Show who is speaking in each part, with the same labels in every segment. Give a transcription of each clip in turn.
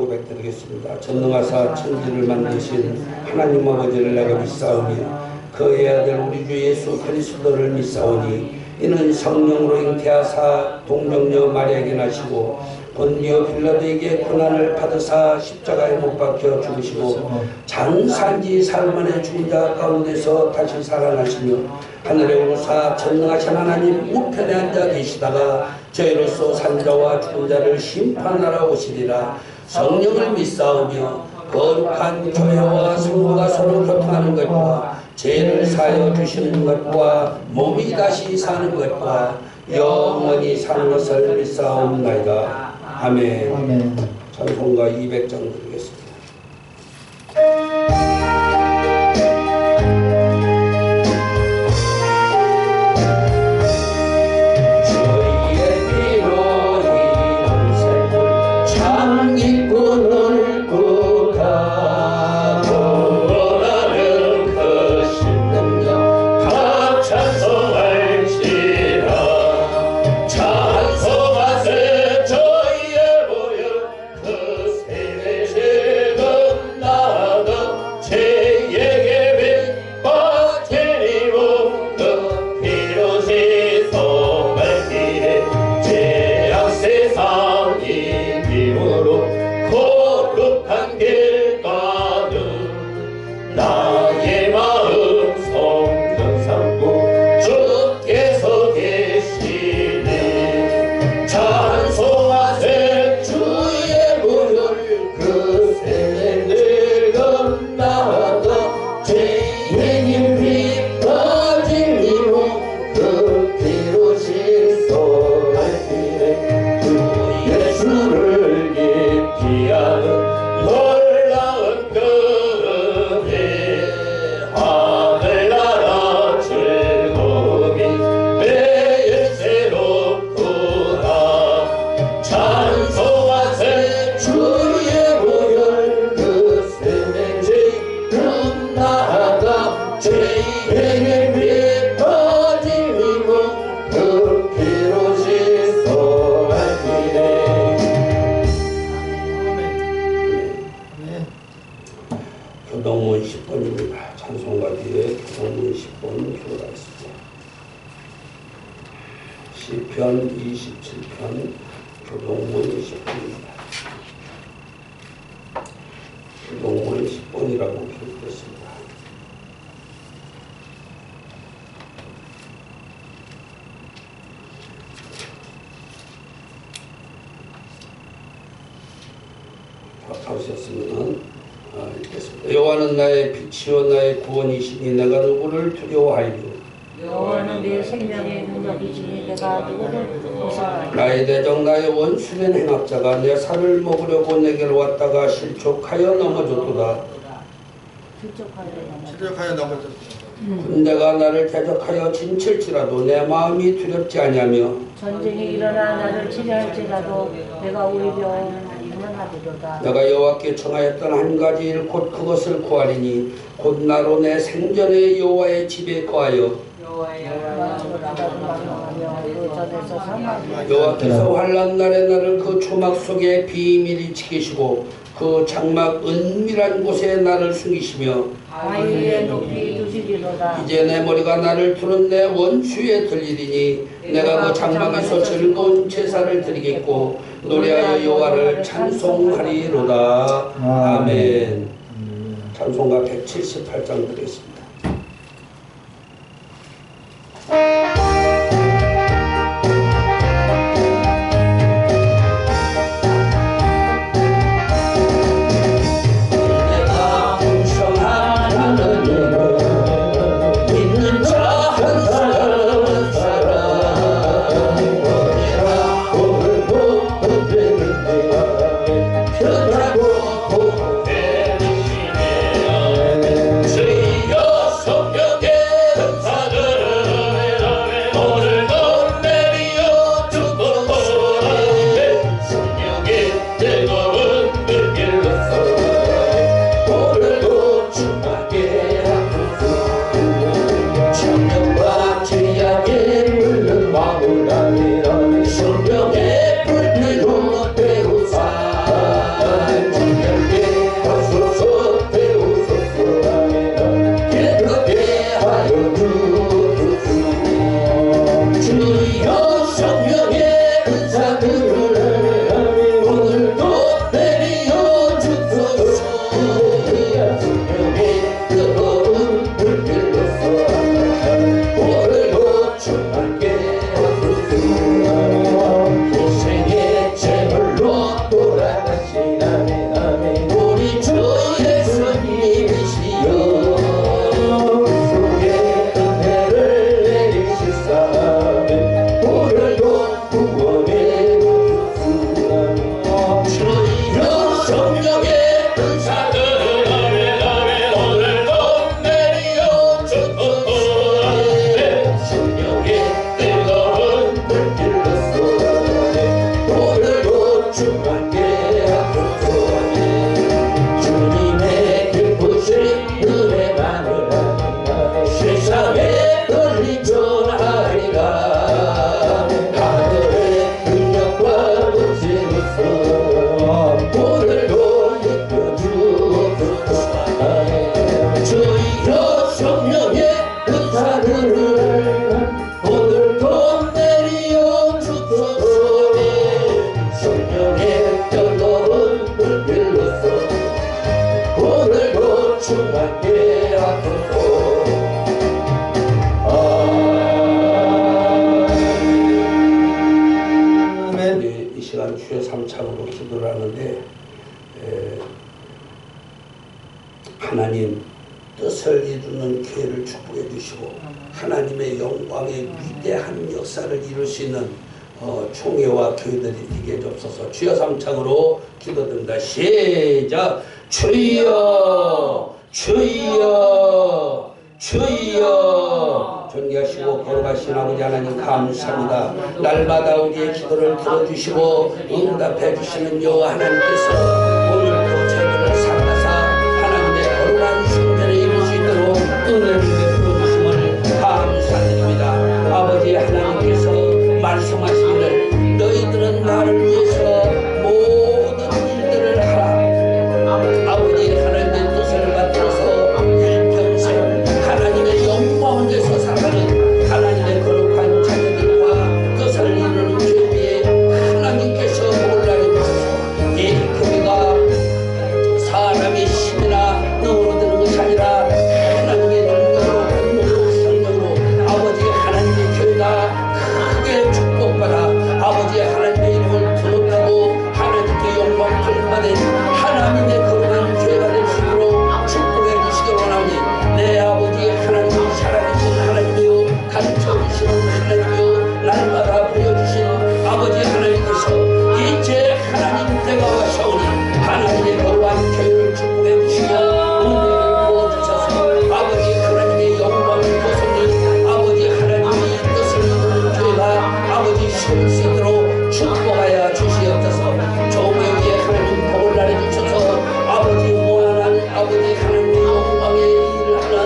Speaker 1: 고백드리겠습니다. 전능하사 천지를 만드신 하나님 아버지를 내가 믿사오며 그의 아들 우리 주 예수 그리스도를 믿사오니 이는 성령으로 잉태하사 동정녀 마리아에게 나시고 본디오 빌라도에게 고난을 받으사 십자가에 못 박혀 죽으시고 장사한지 사흘 만에 죽은 자 가운데서 다시 살아나시며 하늘에 오르사 전능하신 하나님 우편에 앉아 계시다가 저희로서 산자와 죽은 자를 심판하러 오시리라. 성령을 믿사오며 거룩한 교회와 성도가 서로 교통하는 것과 죄를 사하여 주시는 것과 몸이 다시 사는 것과 영원히 사는 것을 믿사옵나이다. 아멘.
Speaker 2: 아멘.
Speaker 1: 찬송가 200장 드리겠습니다. 교동문 10번입니다. 찬송가 뒤에 교동문 10번 기록하겠습니다. 시편 27편 교동문 10번입니다. 교동문 10번이라고 기록했습니다. 다 하셨으면 읽겠습니다. 여호와는 나의 빛이요 나의 구원이시니 내가 누구를 두려워하리요.
Speaker 3: 여호와는 내 생명의 능력이시니 내가 누구를 무서워하리요.
Speaker 1: 나의 대적 나의 원수된 행악자가 내 살을 먹으려고 내게로 왔다가 실족하여 넘어졌도다.
Speaker 2: 실족하여 넘어졌도다.
Speaker 1: 군대가 나를 대적하여 진칠지라도 내 마음이 두렵지 아니하며
Speaker 3: 전쟁이 일어나 나를 치려할지라도 내가 오히려 하리로다.
Speaker 1: 내가 여호와께 청하였던 한 가지 일 곧 그것을 구하리니 곧 나로 내 생전에 여호와의 집에 거하여 여호와께서 환난 날에 나를 그 초막 속에 비밀히 지키시고 그 장막 은밀한 곳에 나를 숨기시며 이제 내 머리가 나를 두른 내 원수에 들리리니 내가 그 장막에서 즐거운 제사를 드리겠고 노래하여 여호와를 찬송하리로다. 아멘. 찬송가 178장 드리겠습니다.
Speaker 4: 주여
Speaker 1: 충만케 하소서. 아멘. 이 시간 주의 삼창으로 기도를 하는데 하나님 뜻을 이루는 기회를 축복해 주시고 하나님의 영광의 위대한 역사를 이룰 수 있는 총회와 교회들이 되게 해주옵소서. 주여 삼창으로 기도드립니다. 시작. 주여 주여 주여. 존귀하시고 거룩하신 아버지 하나님 감사합니다. 날마다 우리의 기도를 들어주시고 응답해 주시는 여호와 하나님께서 오늘도 저희들을 살아서 하나님의 거룩한 숭배를 이룰 수 있도록 은혜를 베풀어 주심을 감사드립니다. 아버지 하나님께서 말씀하시기를 너희들은 나를 위해서 모든 일들을 하라. 아버지 하나님의 뜻을 받들어서 일평생 하나님의 영광을 위해서 살아가는 하나님의 거룩한 자녀들과 뜻을 이루는 교회에 하나님께서 복을 나눠주셔서 이 교회가 사람의 힘이나 능으로 되는 것이 아니라 하나님의 능력으로 권능으로 성령으로 아버지 하나님의 교회가 크게 축복받아 아버지 하나님의 이름을 드높이고 하나님께 영광 돌받은 하나님의 거룩한 교회가 될 수 있도록 축복해 주시기 원하오니 내 아버지 하나님 살아계신 하나님이요 가르쳐주시는 하나님이요 날마다 보여주시는 아버지 하나님께서 이제 하나님 때가 와서오니 하나님의 거룩한 교회를 축복해 주시고 은혜를 부어주셔서 아버지 하나님의 영광을 보소니 아버지 하나님의 뜻을 이루는 교회가 아버지 세울 수 있도록 축복하여 주시옵소서. 종의 위에 하나님 복을 나눠주셔서 아버지 무한한 아버지 하나님의 영광의 일을 하는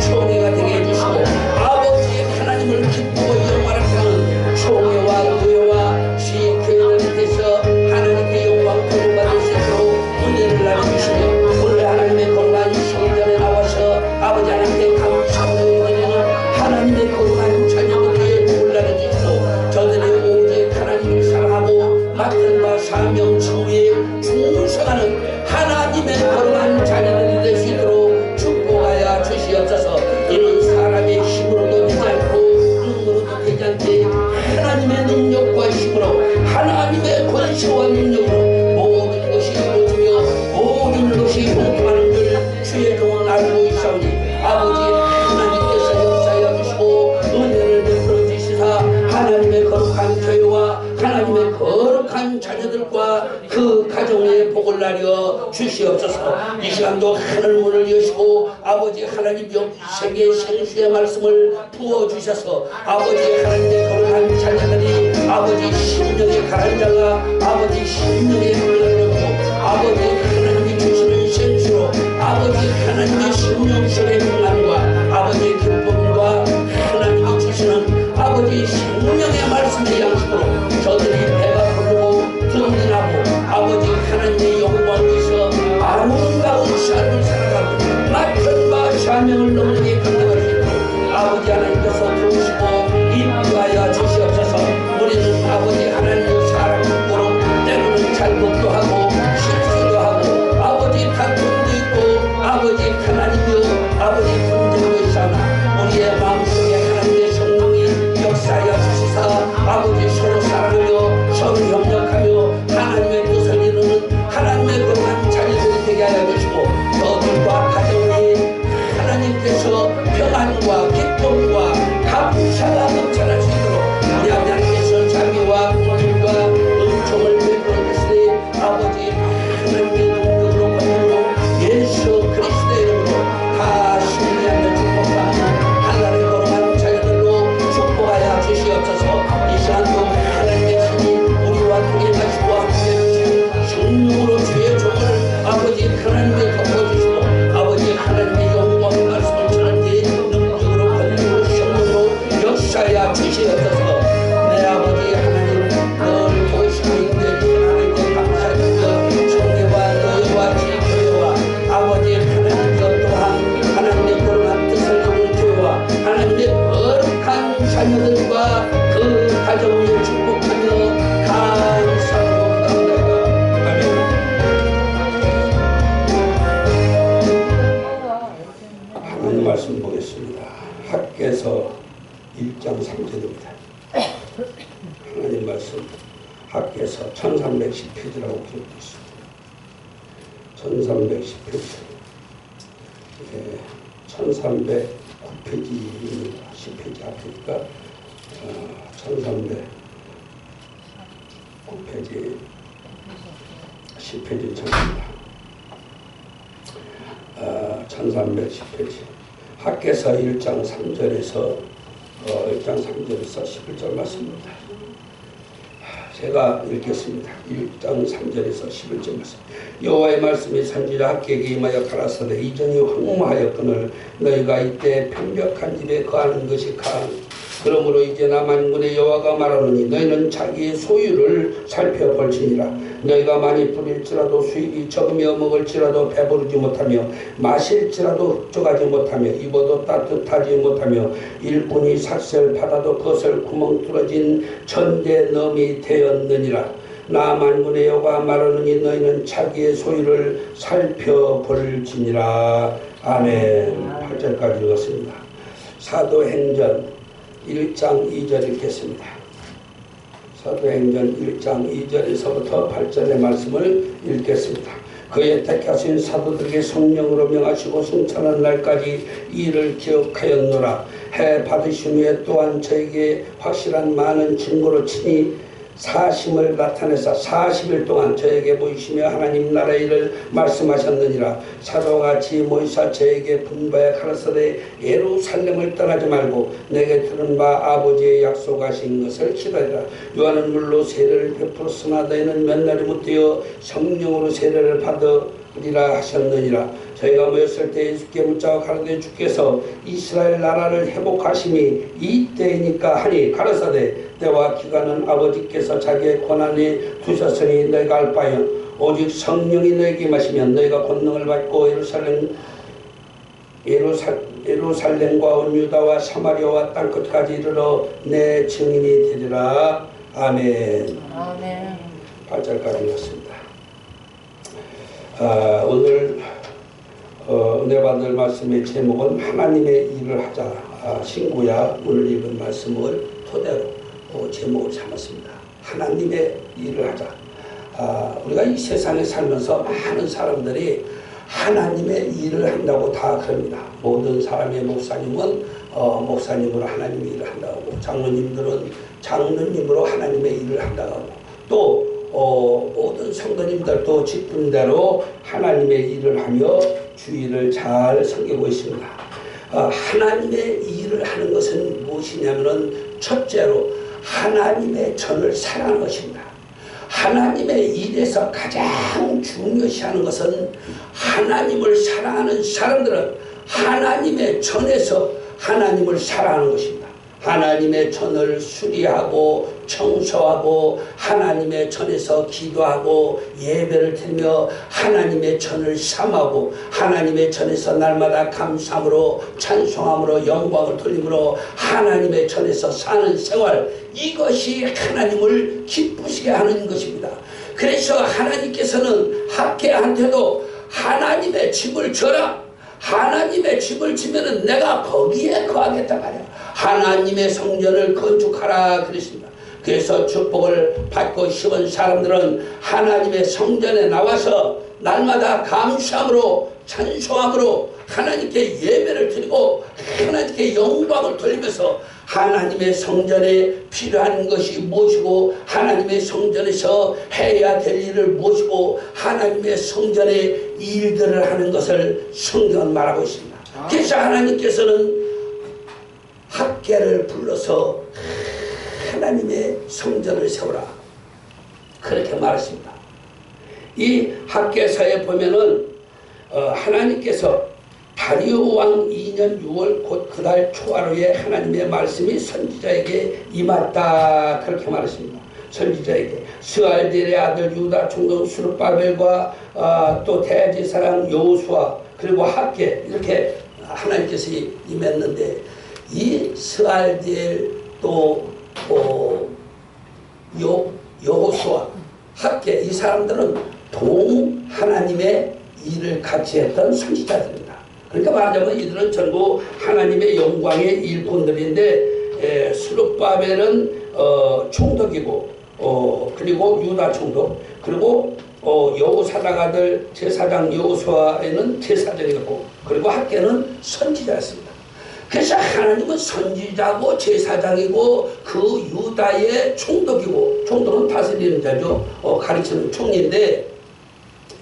Speaker 1: 총회가 되게 해주시고 아버지 하나님을 기쁘고 영화를 하는 총회와 의회와 시교회들이 되셔 하나님께 영광 돌려받을 수 있도록 은혜를 나눠주시며 오늘 하나님의 거룩한 성전에 나와서 아버지 하나님께 감사를 드리는 하나님의 거룩한 자녀들에게 복을 나눠주시고 저들이 오직 하나님을 사랑하고 맡은 바 사명 직무에 충성하는 하나님의 거룩한 자녀들이 될 수 있도록 축복하여 주시옵소서. 이는 사람의 힘으로도 되지 않고 눈으로도 되지 않게 하나님의 능력과 힘으로 하나님의 권세와 능력으로 모든 것이 이루어지며 모든 것이 형통하는 줄 주의 종은 알고 있사오니 아버지 하나님께서 역사하여 주시고 은혜를 베풀어 주시사 하나님의 거룩한 교회와 하나님의 거룩한 자녀들과 그 가정에 복을 나려 주시옵소서. 이 시간도 하늘문을 여시고 아버지 하나님 영생의 생수의 말씀을 부어주셔서 아버지 하나님의 거룩한 자녀들이 아버지 심령의 가난자가 아버지 심령의 문을 열고 아버지 하나님이 주시는 생수로 아버지 하나님의 심령 속의 평안과 아버지 기쁨과 하나님이 주시는 아버지 생명의 말씀의 양식으로 저들이 배가 부르고 든든하고 아버지 하나님의 영광 위에서 아름다운 삶을 살아가고 맡은 바 사명을 넉넉히 감당할 수 있도록 아버지 하나님께서 도우시고 인도하여 주시옵소서. 우리는 아버지 하나님의 사랑 듣고로 때로는 잘못도 하고 실수도 하고 아버지 다툼도 있고 아버지 하나님이여 아버지 분쟁도 있사오나 우리의 마음속에 하나님의 성령이 역사하여 주시사 아버지 서로 사랑하며 서로 협력하며 하나님의 뜻을 이루는 하나님의 거룩한 자녀들이 되게 하여 주시고 너들과 가정이 하나님께서 평안과 기쁨과 감사가 넘쳐날 수 있도록 우리 아버지 하나님께서 자비와 공의와 은총을 베풀어 주시니 아버지 하나님의 능력으로 권능으로 예수 그리스도의 이름으로 다 승리하며 축복받는 하나님의 거룩한 자녀들로 축복하여 주시옵소서. 이 시간도 하나님의 신이 우리와 통해 가시고 함께 해주시고 성령으로 주의 종을 아버지 하나님의 덮어주시고 말씀 보겠습니다. 학개서 1장 3절입니다. 하나님 말씀 학개서 1310페이지라고 기록되어 있습니다. 1310페이지. 1309페이지입니다. 10페이지 앞이니까 1309페이지 10페이지 전입니다. 1310페이지 학개서 1장 3절에서 11절 말씀입니다. 제가 읽겠습니다. 1장 3절에서 11절 말씀. 여호와의 말씀이 선지자 학개에게 임하여 가라사대 이전이 황무하였거늘 너희가 이때 편벽한 집에 거하는 것이 가라. 그러므로 이제 나 만군의 여호와가 말하노니 너희는 자기의 소유를 살펴볼지니라. 너희가 많이 뿌릴지라도 수입이 적으며 먹을지라도 배부르지 못하며 마실지라도 흡족하지 못하며 입어도 따뜻하지 못하며 일꾼이 삭슬 받아도 그것을 구멍 뚫어진 천대넘이 되었느니라. 나 만군의 여호와가 말하노니 너희는 자기의 소유를 살펴볼지니라. 아멘. 8절까지 읽었습니다. 사도행전 1장 2절 읽겠습니다. 사도행전 1장 2절에서부터 8절의 말씀을 읽겠습니다. 그의 택하신 사도들에게 성령으로 명하시고 승천한 날까지 이를 기억하였노라. 해 받으신 후에 또한 저에게 확실한 많은 증거로 친히 사심을 나타내사 40일 동안 저에게 보이시며 하나님 나라의 일을 말씀하셨느니라. 사도같이 모이사 저에게 분바에 가라사대 예루살렘을 떠나지 말고 내게 들은 바 아버지의 약속하신 것을 기다리라. 요한은 물로 세례를 베풀었으나 너희는 몇 날이 못되어 성령으로 세례를 받으리라 하셨느니라. 저희가 모였을 때 예수께 묻자 가라사대 주께서 이스라엘 나라를 회복하심이 이때이니까 하니 가라사대 때와 기간은 아버지께서 자기의 권한에 두셨으니 너희가 알 바요. 오직 성령이 너희에게 임하시면 너희가 권능을 받고 예루살렘과 온 유다와 사마리아와 땅끝까지 이르러 내 증인이 되리라. 아멘.
Speaker 3: 아멘.
Speaker 1: 8절까지 읽었습니다. 오늘 은혜 받을 말씀의 제목은 하나님의 일을 하자. 신구야 오늘 읽은 말씀을 토대로 제목을 삼았습니다. 하나님의 일을 하자. 우리가 이 세상에 살면서 많은 사람들이 하나님의 일을 한다고 다 그럽니다. 모든 사람의 목사님은 목사님으로 하나님의 일을 한다고 하고 장로님들은 장로님으로 하나님의 일을 한다고 하고 또 모든 성도님들도 직분대로 하나님의 일을 하며 주의를 잘 섬기고 있습니다. 하나님의 일을 하는 것은 무엇이냐면 첫째로 하나님의 전을 사랑하는 것입니다. 하나님의 일에서 가장 중요시하는 것은 하나님을 사랑하는 사람들은 하나님의 전에서 하나님을 사랑하는 것입니다. 하나님의 전을 수리하고 청소하고 하나님의 전에서 기도하고 예배를 드리며 하나님의 전을 삼하고 하나님의 전에서 날마다 감사함으로 찬송함으로 영광을 돌림으로 하나님의 전에서 사는 생활, 이것이 하나님을 기쁘시게 하는 것입니다. 그래서 하나님께서는 학개한테도 하나님의 집을 줘라. 하나님의 집을 지면은 내가 거기에 거하겠다 말이야. 하나님의 성전을 건축하라 그랬습니다. 그래서 축복을 받고 싶은 사람들은 하나님의 성전에 나와서 날마다 감사함으로 찬송함으로 하나님께 예배를 드리고 하나님께 영광을 돌리면서 하나님의 성전에 필요한 것이 무엇이고 하나님의 성전에서 해야 될 일을 무엇이고 하나님의 성전의 일들을 하는 것을 성경은 말하고 있습니다. 그래서 하나님께서는 학개를 불러서 하나님의 성전을 세우라 그렇게 말했습니다. 이 학개서에 보면은 하나님께서 다리오 왕 2년 6월 곧 그달 초하루에 하나님의 말씀이 선지자에게 임했다 그렇게 말했습니다. 선지자에게 스알디엘의 아들 유다 총독 스룹바벨과 또 대제사장 여호수아 그리고 학개 이렇게 하나님께서 임했는데 이 스알디엘 또 여호수아 학개 이 사람들은 동 하나님의 일을 같이 했던 선지자들입니다. 그러니까 말하자면 이들은 전부 하나님의 영광의 일꾼들인데 스룹바벨은 총독이고 그리고 유다 총독 그리고 여호사닥 아들 제사장 여호수아에는 제사장이었고 그리고 학계는 선지자였습니다. 그래서 하나님은 선지자고 제사장이고 그 유다의 총독이고 총독은 다스리는 자죠. 가르치는 총리인데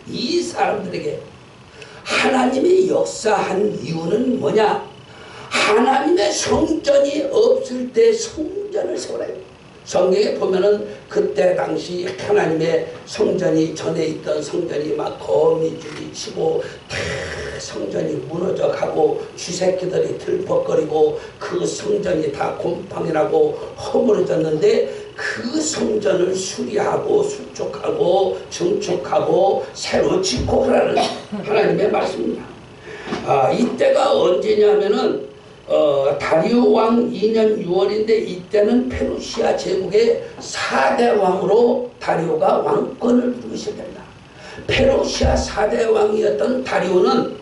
Speaker 1: 이 사람들에게 하나님이 역사한 이유는 뭐냐? 하나님의 성전이 없을 때 성전을 세우라. 성경에 보면은 그때 당시 하나님의 성전이 전에 있던 성전이 막 거미줄이 치고 다 성전이 무너져 가고 쥐새끼들이 들퍽거리고 그 성전이 다 곰팡이 나고 허물어졌는데 그 성전을 수리하고 수축하고 증축하고 새로 짓고 하라는 하나님의 말씀입니다. 이때가 언제냐면은 다리오 왕 2년 6월인데 이때는 페르시아 제국의 4대 왕으로 다리오가 왕권을 누리기 시작합니다. 페르시아 4대 왕이었던 다리오는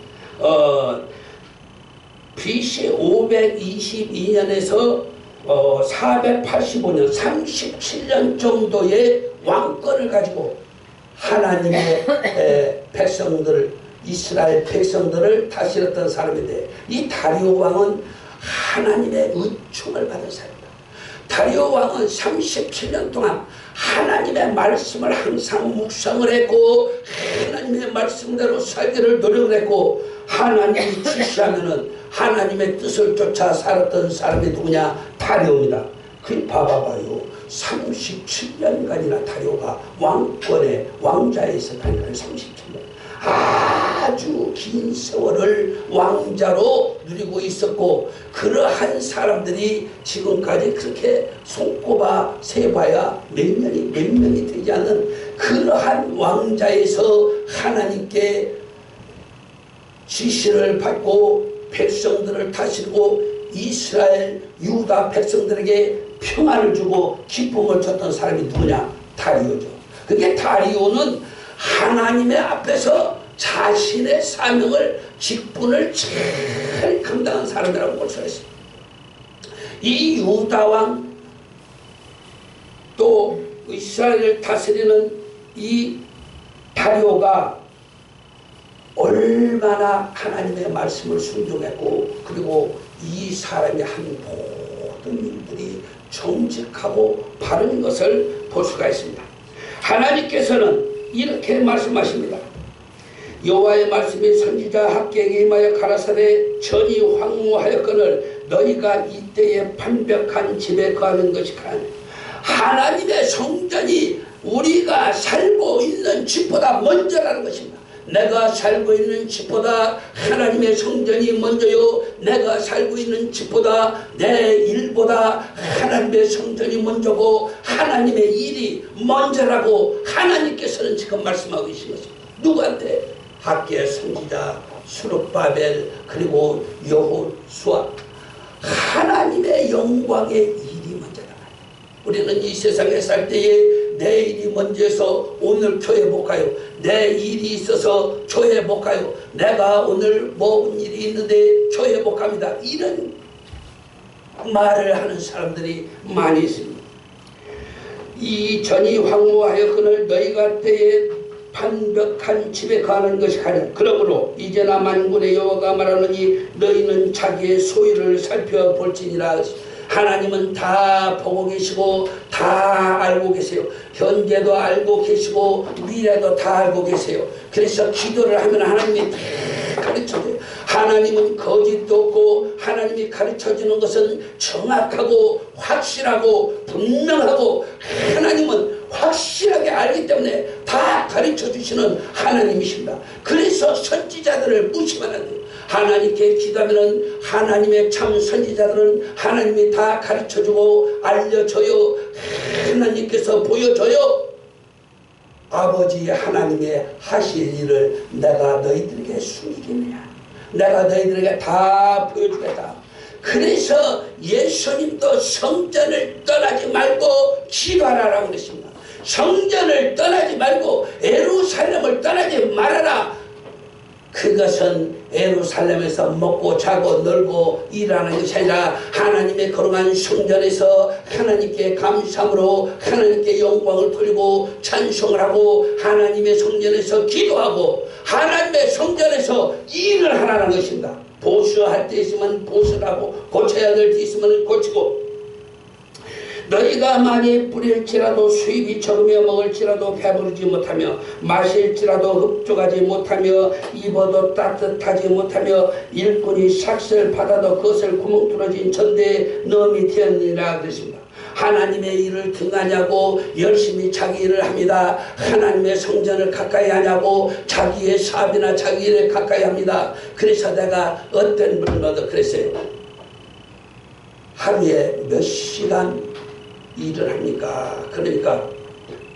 Speaker 1: BC 522년에서 485년 37년 정도의 왕권을 가지고 하나님의 백성들을 이스라엘 백성들을 다스렸던 사람인데 이 다리오 왕은 하나님의 은총을 받은 사람입니다. 다리오 왕은 37년 동안 하나님의 말씀을 항상 묵상을 했고 하나님의 말씀대로 살기를 노력을 했고 하나님이 지시하면은 하나님의 뜻을 쫓아 살았던 사람이 누구냐? 다리오입니다. 그 봐봐봐요. 37년간이나 다리오가 왕권의 왕자에 있었다니까요. 37년. 아주 긴 세월을 왕자로 누리고 있었고 그러한 사람들이 지금까지 그렇게 손꼽아 세봐야 몇 명이 되지 않는 그러한 왕자에서 하나님께 지시를 받고 백성들을 다스리고 이스라엘 유다 백성들에게 평안을 주고 기쁨을 줬던 사람이 누구냐? 다리오죠. 그게 다리오는 하나님의 앞에서 자신의 사명을 직분을 잘 감당한 사람이라고 볼 수가 있습니다. 이 유다왕 또 이스라엘을 다스리는 이 다리오가 얼마나 하나님의 말씀을 순종했고 그리고 이 사람이 한 모든 일들이 정직하고 바른 것을 볼 수가 있습니다. 하나님께서는 이렇게 말씀하십니다. 여호와의 말씀이 선지자 학개에게 임하여 가라사대 전이 황무하였거늘 너희가 이때에 판벽한 집에 거하는 것이 가라. 하나님의 성전이 우리가 살고 있는 집보다 먼저라는 것입니다. 내가 살고 있는 집보다 하나님의 성전이 먼저요. 내가 살고 있는 집보다 내 일보다 하나님의 성전이 먼저고 하나님의 일이 먼저라고 하나님께서는 지금 말씀하고 계신 것입니다. 누구한테? 학개 선지자 스룹바벨 그리고 여호수아. 하나님의 영광의 일이 먼저다. 우리는 이 세상에 살 때에 내 일이 먼저서 오늘 교회 못 가요. 내 일이 있어서 교회 못 가요. 내가 오늘 뭔 일이 있는데 교회 못 갑니다. 이런 말을 하는 사람들이 많이 있습니다. 이 전이 황무하였거늘 너희가 때에 판벽한 집에 가는 것이 가냐. 그러므로 이제나 만군의 여호와가 말하느니 너희는 자기의 소유를 살펴볼지니라. 하나님은 다 보고 계시고 다 알고 계세요. 현재도 알고 계시고 미래도 다 알고 계세요. 그래서 기도를 하면 하나님이 다 가르쳐줘요. 하나님은 거짓도 없고 하나님이 가르쳐주는 것은 정확하고 확실하고 분명하고 하나님은 확실하게 알기 때문에 다 가르쳐주시는 하나님이십니다. 그래서 선지자들을 무시하면 안 돼요. 하나님께 기도하면 하나님의 참 선지자들은 하나님이 다 가르쳐주고 알려줘요. 하나님께서 보여줘요. 아버지 하나님의 하실 일을 내가 너희들에게 숨기겠느냐. 내가 너희들에게 다 보여주겠다. 그래서 예수님도 성전을 떠나지 말고 기도하라고 그랬습니다. 성전을 떠나지 말고 예루살렘을 떠나지 말아라. 그것은 예루살렘에서 먹고 자고 놀고 일하는 것이 아니라 하나님의 거룩한 성전에서 하나님께 감사함으로 하나님께 영광을 돌리고 찬송을 하고 하나님의 성전에서 기도하고 하나님의 성전에서 일을 하라는 것입니다. 보수할 때 있으면 보수를 하고 고쳐야 될 때 있으면 고치고, 너희가 많이 뿌릴지라도 수입이 적으며 먹을지라도 배부르지 못하며 마실지라도 흡족하지 못하며 입어도 따뜻하지 못하며 일꾼이 삭슬 받아도 그것을 구멍 뚫어진 전대에 넣음이 되었느니라 그랬습니다. 하나님의 일을 등하냐고 열심히 자기 일을 합니다. 하나님의 성전을 가까이 하냐고 자기의 사업이나 자기 일을 가까이 합니다. 그래서 내가 어떤 분을 얻어 그랬어요. 하루에 몇 시간 일을 합니까? 그러니까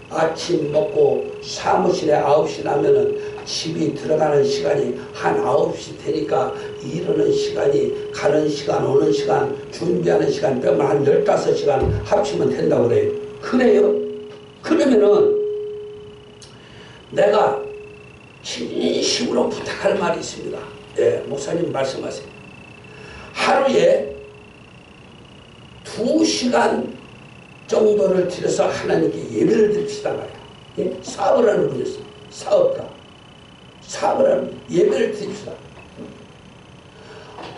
Speaker 1: 아침 먹고 사무실에 9시 나면은 집이 들어가는 시간이 한 9시 되니까 이러는 시간이 가는 시간 오는 시간 준비하는 시간 빼면 한 15시간 합치면 된다고 그래요. 그래요? 그러면은 내가 진심으로 부탁할 말이 있습니다. 예, 목사님 말씀하세요. 하루에 2시간 정도를 들여서 하나님께 예배를 드립시다 말이야. 예? 사업을 하는 분이었어요. 사업가. 사업을 하는 분. 예배를 드립시다.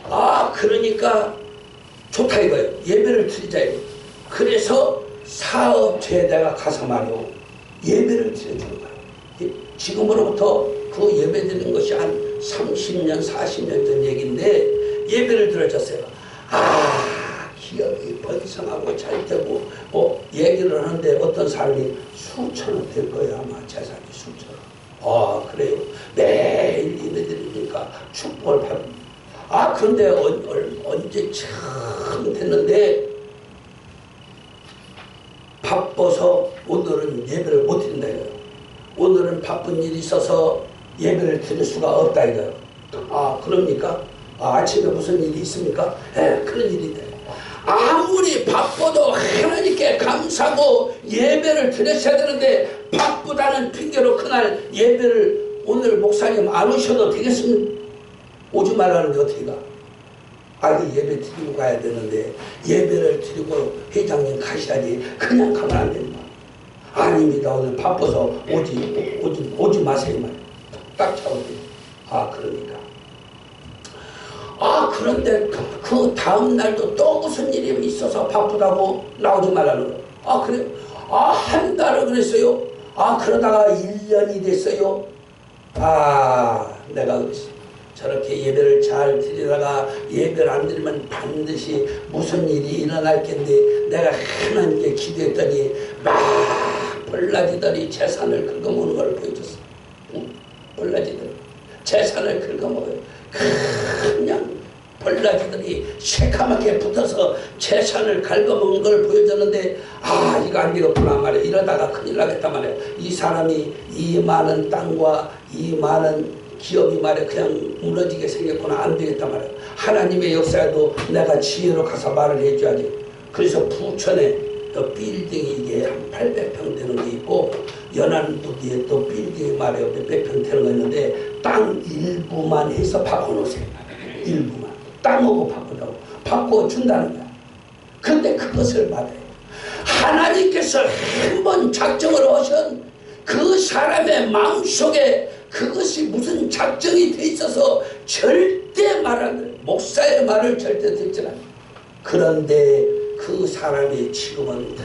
Speaker 1: 아, 그러니까 좋다 이거예요. 예배를 드리자 이거. 그래서 사업체에 내가 가서 말이요. 예배를 드려주는 거예요. 예? 지금으로부터 그 예배 드리는 것이 한 30년, 40년 전 얘기인데 예배를 들어줬어요. 기업이 번성하고 잘 되고 얘기를 하는데 어떤 사람이 수천원 될 거예요. 아마 재산이 수천원. 그래요. 매일 예배드리니까 축복을 받습니다. 그런데 언제 참 됐는데 바빠서 오늘은 예배를 못 드린다 이거예요. 오늘은 바쁜 일이 있어서 예배를 드릴 수가 없다 이거예요. 그럽니까? 아침에 무슨 일이 있습니까? 그런 일이 돼요. 아무리 바빠도 하나님께 감사하고 예배를 드렸어야 되는데 바쁘다는 핑계로 그날 예배를 오늘 목사님 안 오셔도 되겠습니까? 오지 말라는데 어떻게 가? 그 예배 드리고 가야 되는데 예배를 드리고 회장님 가셔야지 그냥 가면 안 됩니다. 아닙니다. 오늘 바빠서 오지 마세요. 딱 잡아줘요. 그러니까. 그런데 그 다음 날도 또 무슨 일이 있어서 바쁘다고 나오지 말라는 거예요. 그래요? 한 달을 그랬어요. 그러다가 1년이 됐어요. 내가 그랬어. 저렇게 예배를 잘 드리다가 예배를 안 드리면 반드시 무슨 일이 일어날 텐데 내가 하나님께 기도했더니 막 벌라지들이 재산을 긁어먹는 걸 보여줬어. 벌라지들이 재산을 긁어먹어요. 그냥 벌라지들이 새카맣게 붙어서 재산을 갉아먹는 걸 보여줬는데 이거 안 되겠구나 말이야. 이러다가 큰일 나겠다 말이야. 이 사람이 이 많은 땅과 이 많은 기업이 말이야 그냥 무너지게 생겼구나. 안 되겠다 말이야. 하나님의 역사에도 내가 지혜로 가서 말을 해줘야지. 그래서 부천에 또 빌딩이 이게 한 800평 되는 게 있고 연안부 뒤에 또 빌딩이 말이야 몇백 평 되는 거 있는데 땅 일부만 해서 바꿔놓으세요. 일부만. 땅하고 바꾼다고. 바꿔준다는 거야. 그런데 그것을 말해요. 하나님께서 한번 작정을 하신 그 사람의 마음속에 그것이 무슨 작정이 돼 있어서 절대 말하는 거예요. 목사의 말을 절대 듣지 않아요. 그런데 그 사람이 지금은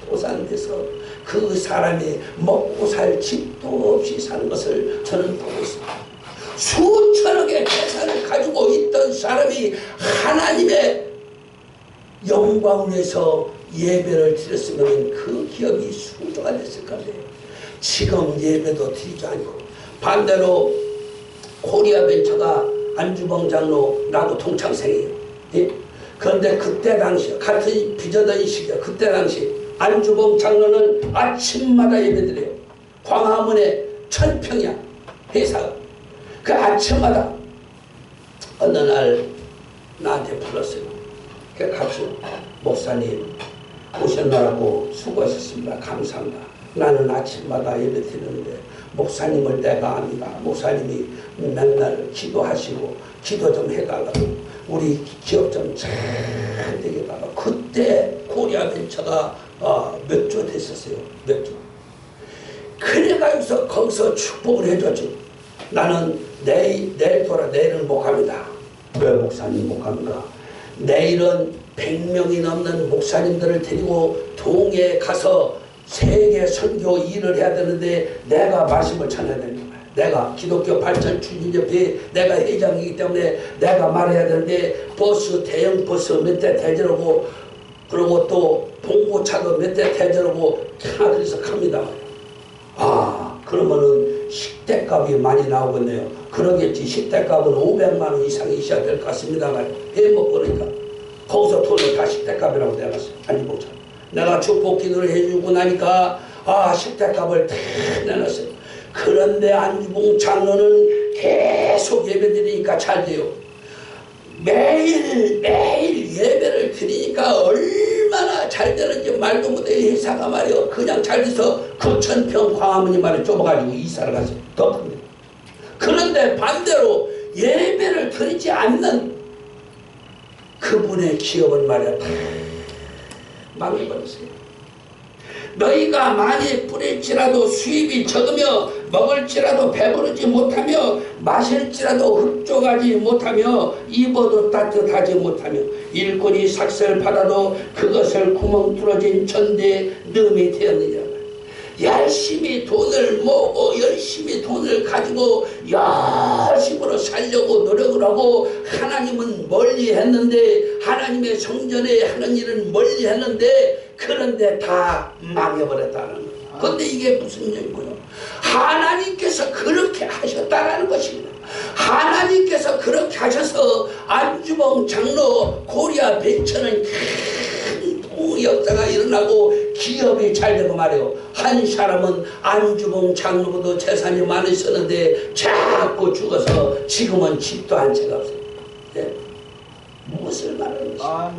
Speaker 1: 도산돼서 그 사람이 먹고 살 집도 없이 사는 것을 저는 보고 있습니다. 수천억의 재산을 가지고 있던 사람이 하나님의 영광을 위해서 예배를 드렸으면 그 기업이 수조가 됐을 거예요. 지금 예배도 드리지 않고 반대로 코리아벤처가 안주봉 장로 나하고 동창생이에요. 예? 그런데 그때 당시 같은 빚어던 시기에 그때 당시 안주봉 장로는 아침마다 예배드려요. 광화문에 1000평이야 회사가. 그 아침마다 어느 날 나한테 불렀어요. 그 갑시다. 목사님 오셨느라고 수고하셨습니다. 감사합니다. 나는 아침마다 예배 드리는데 목사님을 내가 압니다. 목사님이 맨날 기도하시고 기도 좀 해달라고 우리 기업 좀 잘 되게 달라. 그때 코리아 벤처가 몇 주 됐었어요. 몇 주. 그래가지고 거기서 축복을 해줬죠. 나는 내일 돌아 내일은 못 갑니다. 왜 목사님 못 갑니까? 내일은 100명이 넘는 목사님들을 데리고 동해에 가서 세계 선교 일을 해야 되는데 내가 말씀을 전해야 됩니다. 내가 기독교 발전 추진협회 내가 회장이기 때문에 내가 말해야 되는데 버스 대형 버스 몇 대 대절하고 그리고 또 봉고차도 몇 대 대절하고 그래서 갑니다. 그러면은 식대값이 많이 나오겠네요. 그러겠지. 식대값은 500만 원 이상이 있어야 될 것 같습니다만 해먹고 그러니까 거기서 돈을 다 식대값이라고 내놨어요. 아니 보자. 내가 축복 기도를 해주고 나니까 식대값을 다 내놨어요. 그런데 안주봉 장로는 계속 예배드리니까 잘 돼요. 매일 예배를 드리니까 얼마나 잘 되는지 말도 못해. 회사가 말이요 그냥 잘 돼서 9,000평 광화문이 말이요 좁아가지고 이사를 갔어요. 더 큽니다. 그런데 반대로 예배를 드리지 않는 그분의 기업은 말이야 다 망해버렸어요. 너희가 많이 뿌릴지라도 수입이 적으며 먹을지라도 배부르지 못하며 마실지라도 흡족하지 못하며 입어도 따뜻하지 못하며 일꾼이 삭슬 받아도 그것을 구멍 뚫어진 천대에 넣음이 되었느냐. 열심히 돈을 모으고 열심히 돈을 가지고 열심으로 살려고 노력을 하고 하나님은 멀리 했는데 하나님의 성전에 하는 일은 멀리 했는데 그런데 다 망해버렸다는 거예요. 그런데 이게 무슨 얘기고요? 하나님께서 그렇게 하셨다라는 것입니다. 하나님께서 그렇게 하셔서 안주봉 장로 코리아 벤처는 큰 역사가 일어나고 기업이 잘 되고 말이에요. 한 사람은 안주봉 장로보다 재산이 많으셨는데 자꾸 죽어서 지금은 집도 한 채가 없어요. 네? 무엇을 말하는 것입니까?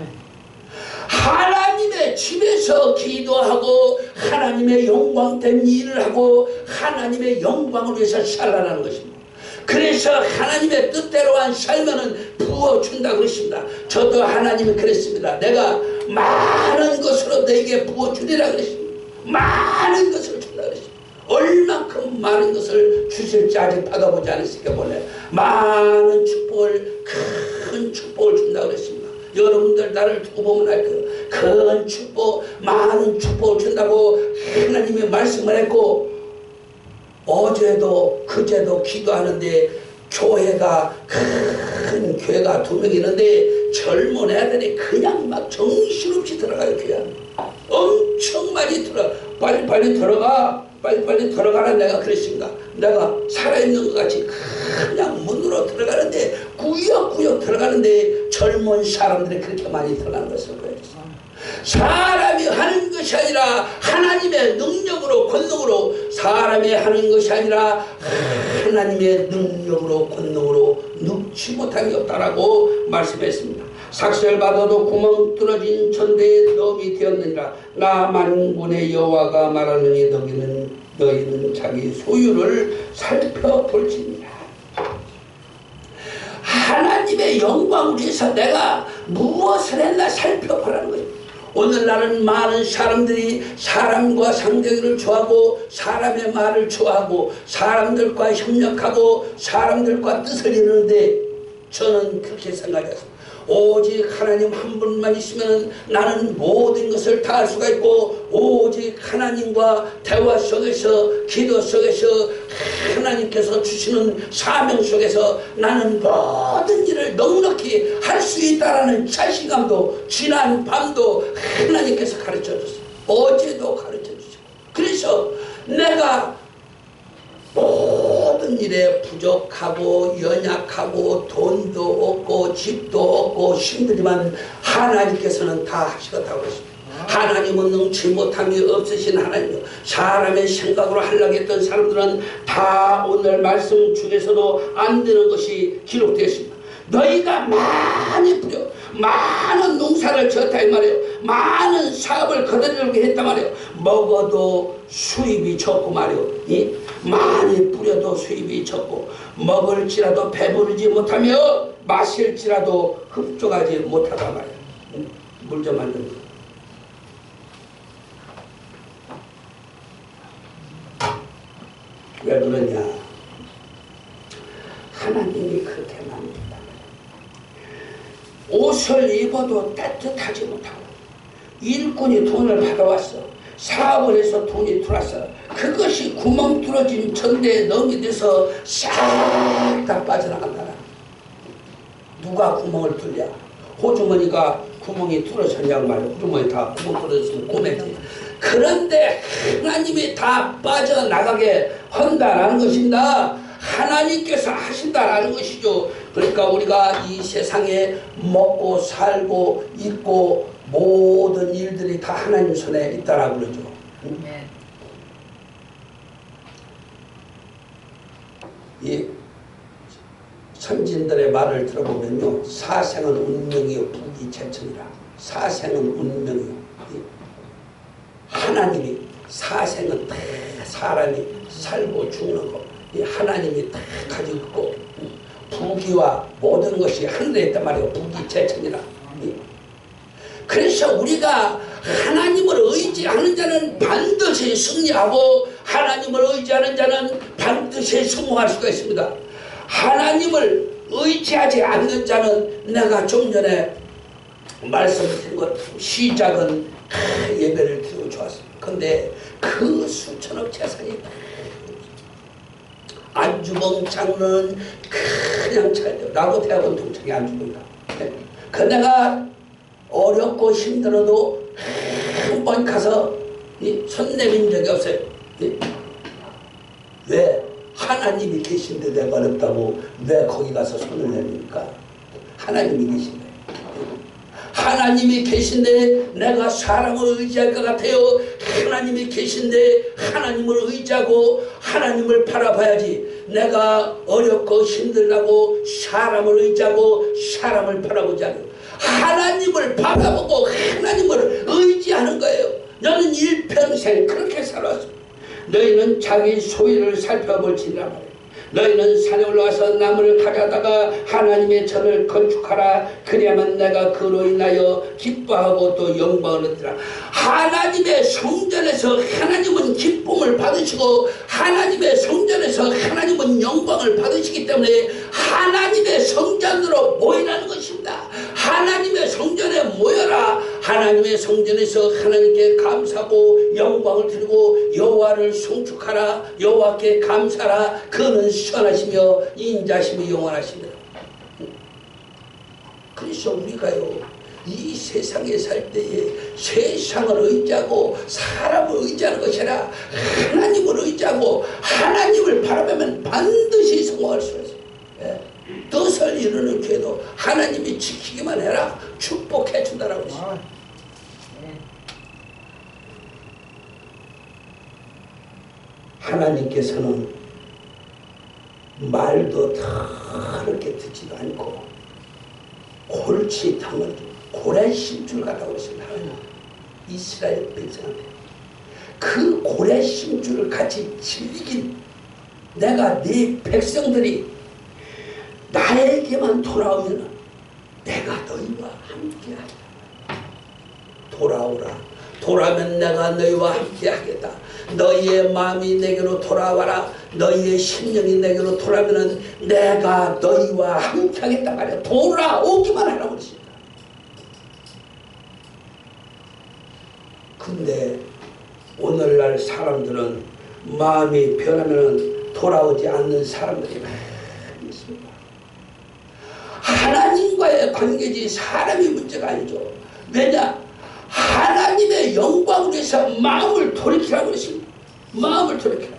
Speaker 1: 하나님의 집에서 기도하고 하나님의 영광된 일을 하고 하나님의 영광을 위해서 살아나는 것입니다. 그래서 하나님의 뜻대로만 살면은 부어준다고 그랬습니다. 저도 하나님이 그랬습니다. 내가 많은 것으로 너에게 부어주리라 그랬습니다. 많은 것을 준다 그랬습니다. 얼만큼 많은 것을 주실지 아직 받아보지 않았으니까 원래 많은 축복을 큰 축복을 준다 그랬습니다. 여러분들 나를 두고 보면 알 거예요. 큰 축복 많은 축복을 준다고 하나님이 말씀을 했고 어제도 그제도 기도하는데 교회가 큰 교회가 2명 있는데 젊은 애들이 그냥 막 정신없이 들어가요. 교회 엄청 많이 빨리 들어가 빨리 들어가라 내가 그랬습니다. 내가 살아있는 것 같이 그냥 문으로 들어가는데 구역구역 들어가는데 젊은 사람들이 그렇게 많이 들어가는 것을 보여줬어요. 사람이 하는 것이 아니라 하나님의 능력으로 권능으로 사람이 하는 것이 아니라 하나님의 능력으로 권능으로 눕지 못한 게 없다라고 말씀했습니다. 삭슬받아도 구멍 뚫어진 천대에 넣음이 되었느니라. 나 만군의 여호와가 말하느니 너희는 자기 소유를 살펴볼지니라. 하나님의 영광을 위해서 내가 무엇을 했나 살펴보라는 거예요. 오늘날은 많은 사람들이 사람과 상대를 좋아하고 사람의 말을 좋아하고 사람들과 협력하고 사람들과 뜻을 이루는데 저는 그렇게 생각했습니다. 오직 하나님 한 분만 있으면 나는 모든 것을 다 할 수가 있고 오직 하나님과 대화 속에서 기도 속에서 하나님께서 주시는 사명 속에서 나는 모든 일을 넉넉히 할 수 있다라는 자신감도 지난 밤도 하나님께서 가르쳐 줬어요. 어제도 가르쳐 주셨어요. 그래서 내가 모든 일에 부족하고 연약하고 돈도 없고 집도 없고 힘들지만 하나님께서는 다 하시겠다고 그랬습니다. 하나님은 능치 못함이 없으신 하나님이요. 사람의 생각으로 하려고 했던 사람들은 다 오늘 말씀 중에서도 안 되는 것이 기록되었습니다. 너희가 많이 뿌려 많은 농사를 지었다 이 말이에요. 많은 사업을 거두려고 했단 말이에요. 먹어도 수입이 적고 말이에요. 많이 뿌려도 수입이 적고 먹을지라도 배부르지 못하며 마실지라도 흡족하지 못하다 말이야. 물 좀 만든 거. 왜 그러냐? 하나님이 그렇게 만든다. 옷을 입어도 따뜻하지 못하고 일꾼이 돈을 받아왔어. 사업을 해서 돈이 들어왔어. 그것이 구멍 뚫어진 천대에 넣이 돼서 싹 다 빠져나간다. 누가 구멍을 뚫냐? 호주머니가 구멍이 뚫어졌냐고 말이야. 호주머니 다 구멍 뚫어졌으면 꼬매지. 그런데 하나님이 다 빠져나가게 한다라는 것입니다. 하나님께서 하신다라는 것이죠. 그러니까 우리가 이 세상에 먹고 살고 있고 모든 일들이 다 하나님 손에 있다라고 그러죠.
Speaker 3: 네.
Speaker 1: 이 선진들의 말을 들어보면요, 사생은 운명이요 북이 제천이라. 사생은 운명이요. 하나님이, 사생은 다 사람이 살고 죽는 거, 이 하나님이 다 가지고 있고, 부귀와 모든 것이 하늘에 있단 말이에요. 북이 제천이라. 그래서 우리가 하나님을 의지하는 자는 반드시 승리하고 하나님을 의지하는 자는 반드시 성공할 수가 있습니다. 하나님을 의지하지 않는 자는 내가 좀 전에 말씀드린 것 시작은 예배를 드리고 좋았습니다. 근데 그 수천억 재산이 안주봉 장로는 그냥 잘 돼요. 나도 대학원 동창이 안주봉이다. 그 내가 어렵고 힘들어도 한 번 가서 손 내민 적이 없어요. 왜? 하나님이 계신데 내가 어렵다고 왜 거기 가서 손을 내립니까? 하나님이 계신데. 하나님이 계신데 내가 사람을 의지할 것 같아요. 하나님이 계신데 하나님을 의지하고 하나님을 바라봐야지. 내가 어렵고 힘들다고 사람을 의지하고 사람을 바라보지 않아요. 하나님을 바라보고 하나님을 의지하는 거예요. 너는 일평생 그렇게 살았어. 너희는 자기 소유를 살펴볼지니라 말이야. 너희는 산에 올라와서 나무를 가져다가 하나님의 전을 건축하라. 그래야만 내가 그로 인하여 기뻐하고 또 영광을 얻으라. 하나님의 성전에서 하나님은 기쁨을 받으시고 하나님의 성전에서 하나님은 영광을 받으시기 때문에 하나님의 성전으로 모이라는 것입니다. 하나님의 성전에 모여라. 하나님의 성전에서 하나님께 감사하고 영광을 드리고 여호와를 송축하라. 여호와께 감사하라. 그는 선하시며 인자심이 영원하십니다. 그래서 우리가요, 이 세상에 살 때에 세상을 의지하고 사람을 의지하는 것이 아니라 하나님을 의지하고 하나님을 바라보면 반드시 성공할 수 있어요. 예? 뜻을 이루는 교회도 하나님이 지키기만 해라. 축복해 준다라고 했어요. 하나님께서는 말도 더럽게 듣지도 않고 골치덩을 고래 심줄 갖다고 했습니다. 이스라엘 백성한테 그 고래 심줄을 같이 질리긴 내가 네 백성들이 나에게만 돌아오면 내가 너희와 함께하리라. 돌아오라. 돌아오면 내가 너희와 함께하겠다. 너희의 마음이 내게로 돌아와라. 너희의 심령이 내게로 돌아오면 내가 너희와 함께하겠다 말이야. 돌아오기만 하라고 그랬습니다. 근데 오늘날 사람들은 마음이 변하면 돌아오지 않는 사람들이 많이 있습니다. 하나님과의 관계지 사람이 문제가 아니죠. 왜냐? 하나님의 영광을 위해서 마음을 돌이키라고 그랬습니다. 마음을 돌이키라.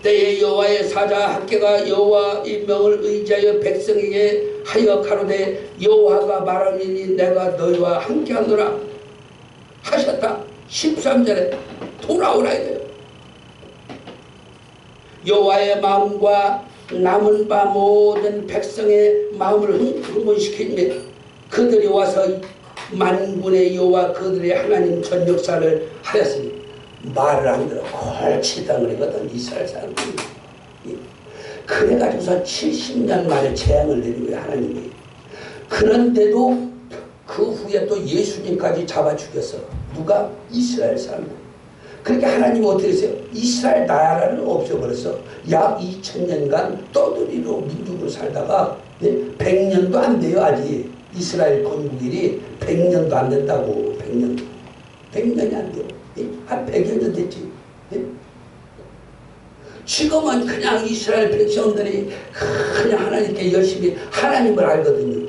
Speaker 1: 때에 여호와의 사자 학개가 여호와 의 명을 의지하여 백성에게 하여 가로되 여호와가 말하니 내가 너희와 함께하노라 하셨다. 13절에 돌아오라 이래요. 여호와의 마음과 남은 바 모든 백성의 마음을 흥분시키니 그들이 와서 만군의 여호와 그들의 하나님 전 역사를 하였으니 말을 안 들어 골치덩어리거든 이스라엘 사람들이. 그래가지고서 70년 만에 재앙을 내린 거예요 하나님이. 그런데도 그 후에 또 예수님까지 잡아 죽였어. 누가? 이스라엘 사람들. 그러니까 하나님이 어떻게 했어요? 이스라엘 나라를 없애버렸어. 약 2000년간 떠돌이로 민족으로 살다가 100년도 안 돼요 아직. 이스라엘 건국일이 100년도 안 된다고. 100년이 안 돼요. 한 100여 년 됐지. 지금은 그냥 이스라엘 백성들이 그냥 하나님께 열심히 하나님을 알거든요.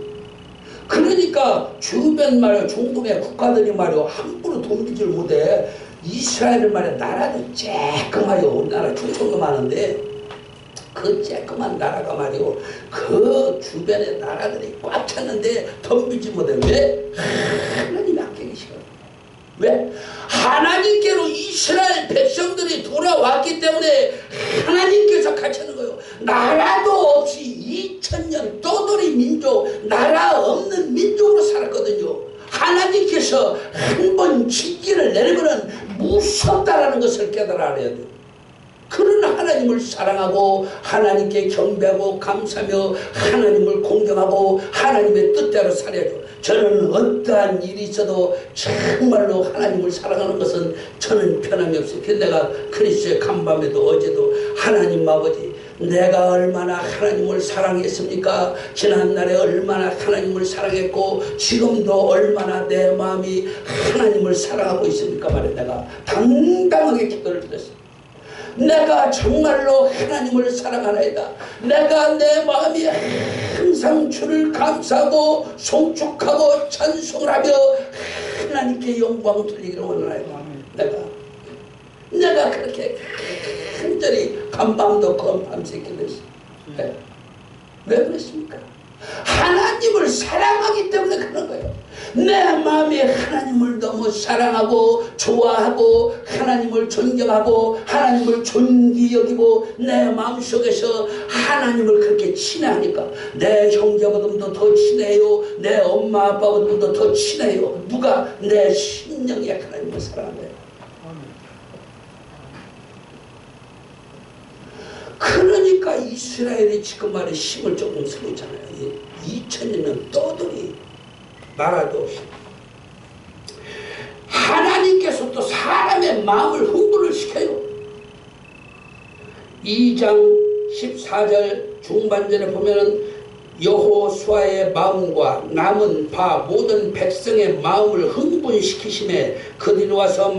Speaker 1: 그러니까 주변 말이야 중동의 국가들이 말이야 함부로 돕지를 못해. 이스라엘을 말이야 나라도 쬐끔하여 우리나라 충청도 많은데 그 쬐끔한 나라가 말이요 그 주변의 나라들이 꽉 찼는데 덤비지 못해. 왜? 하나님이 함께 계시거든. 왜? 하나님께로 이스라엘 백성들이 돌아왔기 때문에 하나님께서 같이 하는 거예요. 나라도 없이 2000년 떠돌이 민족, 나라 없는 민족으로 살았거든요. 하나님께서 한 번 징계를 내리면 무섭다라는 것을 깨달아야 돼요. 그런 하나님을 사랑하고 하나님께 경배하고 감사하며 하나님을 공경하고 하나님의 뜻대로 살아야죠. 저는 어떠한 일이 있어도 정말로 하나님을 사랑하는 것은 저는 변함이 없어요. 그래서 내가 그리스도의 간밤에도 어제도 하나님 아버지 내가 얼마나 하나님을 사랑했습니까? 지난날에 얼마나 하나님을 사랑했고 지금도 얼마나 내 마음이 하나님을 사랑하고 있습니까? 말해 내가 당당하게 기도를 드렸어요. 내가 정말로 하나님을 사랑하나이다. 내가 내 마음이 항상 주를 감사하고 송축하고 찬송을 하며 하나님께 영광 돌리기를 원하나이다. 내가 그렇게 간절히 간밤도 밤새 기도했어요. 왜 그랬습니까? 하나님을 사랑하기 때문에 그런 거예요. 내 마음에 하나님을 너무 사랑하고 좋아하고 하나님을 존경하고 하나님을 존귀 여기고 내 마음속에서 하나님을 그렇게 친애하니까 내 형제보다도 더 친해요. 내 엄마 아빠보다도 더 친해요. 누가? 내 심령이 하나님을 사랑하는 거예요. 그러니까 이스라엘이 지금 말에 힘을 조금 쓰고 있잖아요. 2000년은 떠돌이 나라도 없이 하나님께서 또 사람의 마음을 흥분을 시켜요. 2장 14절 중반절에 보면은 여호수아의 마음과 남은 바 모든 백성의 마음을 흥분시키심에 그들이 와서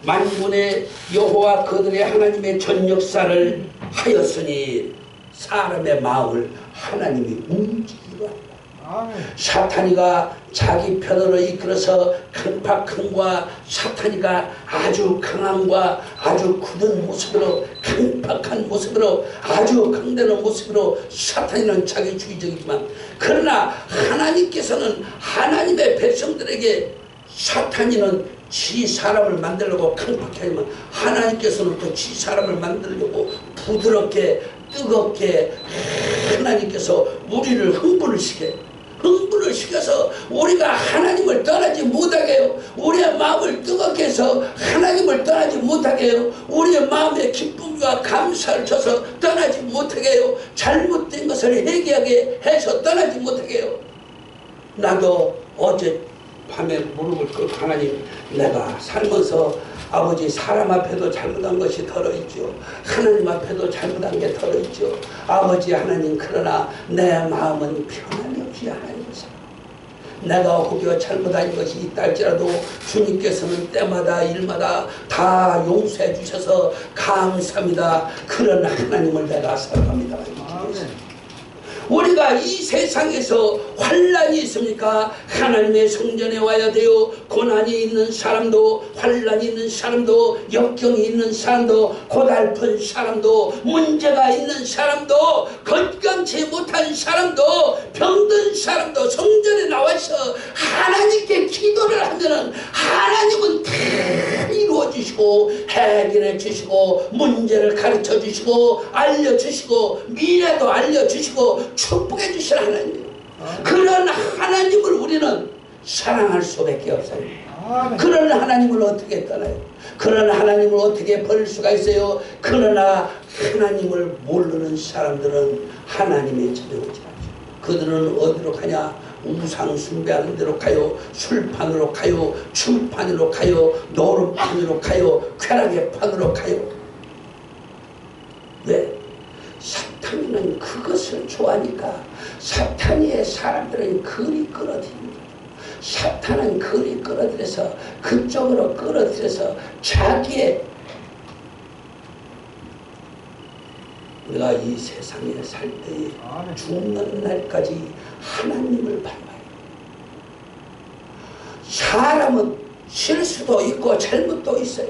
Speaker 1: 만군의 여호와 그들의 하나님의 전 역사를 하였으니 사람의 마음을 하나님이 움직이고 한다. 사탄이가 자기 편으로 이끌어서 강팍함과 사탄이가 아주 강함과 아주 굳은 모습으로 강팍한 모습으로 아주 강대한 모습으로 사탄이는 자기주의적이지만 그러나 하나님께서는 하나님의 백성들에게 사탄이는 지 사람을 만들려고 강팍하게 하지만 하나님께서는 또 지 사람을 만들려고 부드럽게 뜨겁게 하나님께서 우리를 흥분을 시켜서 우리가 하나님을 떠나지 못하게 해요. 우리의 마음을 뜨겁게 해서 하나님을 떠나지 못하게 해요. 우리의 마음에 기쁨과 감사를 줘서 떠나지 못하게 해요. 잘못된 것을 회개하게 해서 떠나지 못하게 해요. 나도 어제 밤에 무릎을 꿇고 하나님 내가 살면서 아버지 사람 앞에도 잘못한 것이 덜어있죠. 하나님 앞에도 잘못한 게 덜어있죠. 아버지 하나님 그러나 내 마음은 편함이 없이 하나님을 사랑합니다. 내가 혹여 잘못한 것이 있다 할지라도 주님께서는 때마다 일마다 다 용서해 주셔서 감사합니다. 그런 하나님을 내가 사랑합니다. 우리가 이 세상에서 환난이 있습니까? 하나님의 성전에 와야 돼요. 고난이 있는 사람도 환난이 있는 사람도 역경이 있는 사람도 고달픈 사람도 문제가 있는 사람도 건강치 못한 사람도 병든 사람도 성전에 나와서 하나님께 기도를 하면은 하나님은 다 이루어주시고 해결해 주시고 문제를 가르쳐 주시고 알려주시고 미래도 알려주시고 축복해 주시는 하나님이에요. 그런 하나님을 우리는 사랑할 수밖에 없어요. 그런 하나님을 어떻게 떠나요? 그런 하나님을 어떻게 버릴 수가 있어요? 그러나 하나님을 모르는 사람들은 하나님의 전에 오지 않죠. 그들은 어디로 가냐? 우상 숭배하는 데로 가요. 술판으로 가요. 춤판으로 가요. 노름판으로 가요. 쾌락의 판으로 가요. 왜? 사탄은 그것을 좋아하니까. 사탄의 사람들은 그리 끌어들입니다. 사탄은 그리 끌어들여서 그쪽으로 끌어들여서 자기의, 우리가 이 세상에 살 때 죽는 날까지 하나님을 닮아요. 사람은 실수도 있고 잘못도 있어요.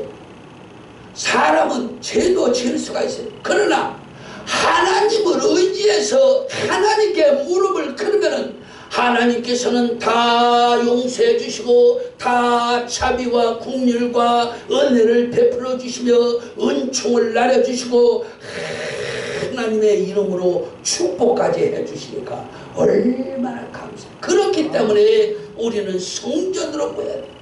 Speaker 1: 사람은 죄도 지을 수가 있어요. 그러나 하나님을 의지해서 하나님께 무릎을 꿇으면은 하나님께서는 다 용서해 주시고 다 자비와 긍휼과 은혜를 베풀어 주시며 은총을 나눠 주시고 하나님의 이름으로 축복까지 해 주시니까 얼마나 감사해요. 그렇기 때문에 우리는 성전으로 모여야 돼요.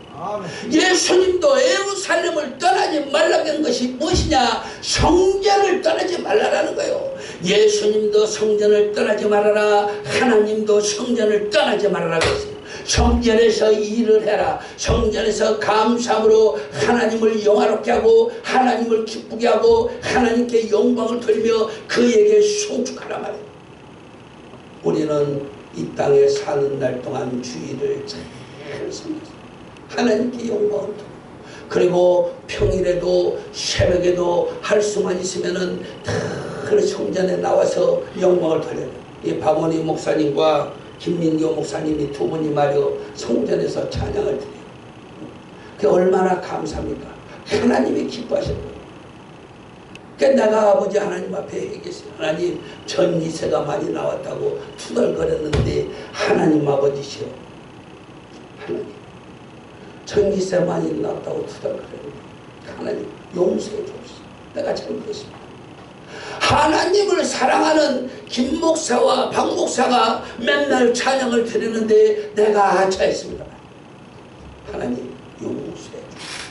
Speaker 1: 예수님도 예루살렘을 떠나지 말라고 한 것이 무엇이냐? 성전을 떠나지 말라라는 거예요. 예수님도 성전을 떠나지 말아라. 하나님도 성전을 떠나지 말아라 그랬어요. 성전에서 일을 해라. 성전에서 감사함으로 하나님을 영화롭게 하고 하나님을 기쁘게 하고 하나님께 영광을 돌리며 그에게 송축하라 말이에요. 우리는 이 땅에 사는 날 동안 주의를 잘 섬겼어요. 하나님께 영광을 돌리고, 그리고 평일에도 새벽에도 할 수만 있으면은 그 성전에 나와서 영광을 돌려요. 이 박원희 목사님과 김민교 목사님이 두 분이 말이요 성전에서 찬양을 드려요. 그게 얼마나 감사합니까? 하나님이 기뻐하셨어요. 그러니까 내가 아버지 하나님 앞에 얘기했어요. 하나님, 전기세가 많이 나왔다고 투덜거렸는데 하나님 아버지시여, 하나님 전기세 많이 나왔다고 투덜거렸는데 하나님 용서해 주옵소서. 내가 잘못했습니다. 하나님을 사랑하는 김 목사와 박 목사가 맨날 찬양을 드리는데 내가 하차했습니다. 하나님 용서해 주옵소서.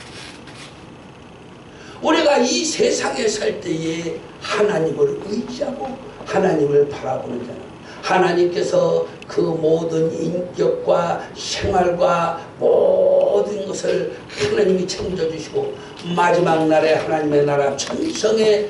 Speaker 1: 우리가 이 세상에 살 때에 하나님을 의지하고 하나님을 바라보는 자는 하나님께서 그 모든 인격과 생활과 모든 것을 하나님이 챙겨주시고 마지막 날에 하나님의 나라 천성에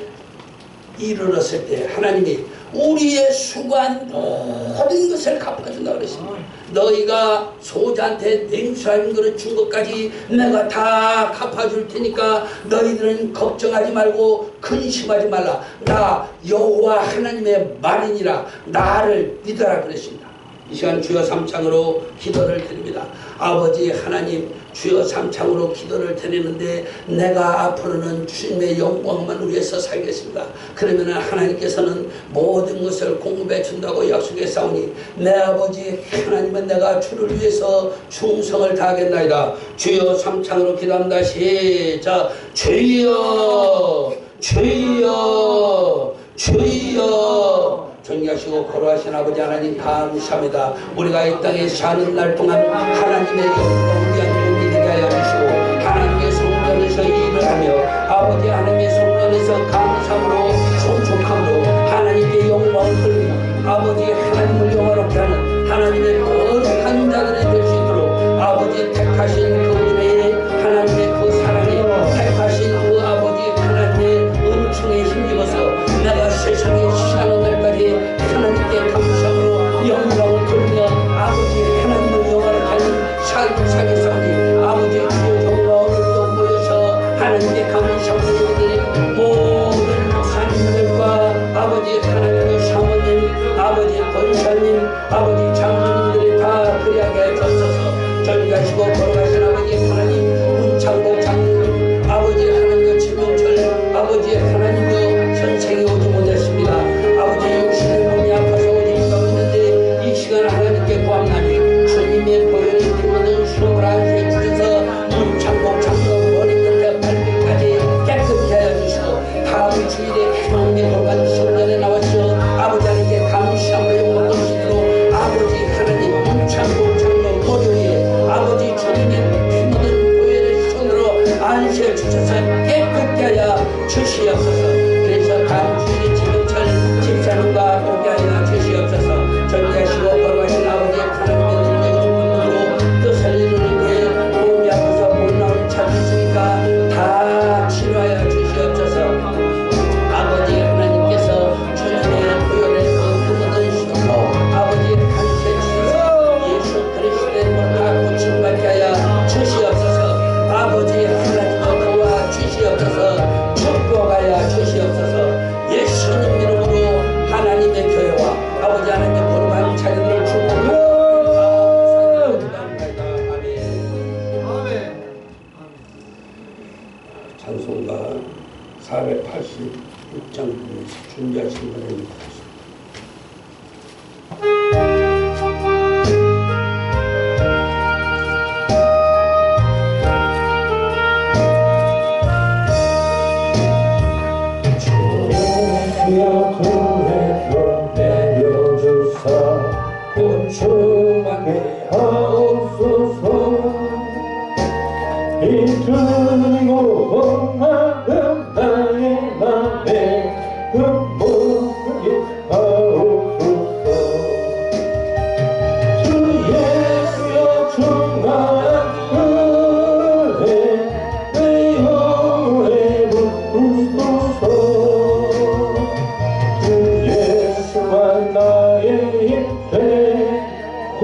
Speaker 1: 이르렀을 때 하나님이 우리의 수고한 모든 것을 갚아준다고 그랬습니다. 너희가 소자한테 냉수 한 그릇 준 것까지 내가 다 갚아줄 테니까 너희들은 걱정하지 말고 근심하지 말라. 나 여호와 하나님의 말이니라. 나를 믿어라 그랬습니다. 이 시간 주여 삼창으로 기도를 드립니다. 아버지 하나님, 주여 삼창으로 기도를 드리는데 내가 앞으로는 주님의 영광만 위해서 살겠습니다. 그러면 하나님께서는 모든 것을 공급해 준다고 약속했사오니 내 아버지 하나님은 내가 주를 위해서 충성을 다하겠나이다. 주여 삼창으로 기도합니다. 시작. 주여 주여 주여. 존귀하시고 거룩하신 아버지 하나님 감사합니다. 우리가 이 땅에 사는 날 동안 하나님의 영광을 위한 용기 되게 하여 주시고 하나님의 성전에서 일을 하며 아버지 하나님의 성전에서 감사함으로 송축함으로 하나님께 영광을 돌리고 아버지 하나님을 영화롭게 하는 하나님의 거룩한 자들이 될 수 있도록 아버지 택하신 그 은혜에 하나님의 그 사랑에 택하신 그 아버지 하나님의 은총에 힘입어서 내가 세상에 사는 날까지 하나님께 감사함으로 영광을 돌리며 아버지 하나님을 영화롭게 하는 삶을 살겠사오니 아버지 주의 종과 오늘도 모여서 하나님께 감사함으로 드린 모든 목사님들과 아버지 하나님의 사모님 아버지 권사님 아버지 장로님들이 다 그리하게 젖어서 전가시고 걸어가신 아버지 하나님 문창복 장로님 아버지 하나님의 진명철 아버지 하나님도 전생에 오지 못했습니다. 아버지 육신의 몸이 아파서 오지 못하고 있는데 이 시간 하나님께 구합나니 주님의 보혈이 피묻은 수업을 안수해 주셔서 문창복 장로 머리 끝에 발끝까지 깨끗게 하여 주시고 다음 주일에 희망의 돌반 성전에 나와서 아버지 하나님께 감사함을 영광 돌리시도록 아버지 하나님 문창복 장로 머리 위에 준비하신 분입니다.
Speaker 2: 주여 주에서 내려주사 곤충하게 하옵소서. 이 두고 원하는 나의 맘에 흠모하게 하옵소서. 주 예수여 충만한 은혜 내 영혼에 부으소서. 주 예수만 나의 힘 되고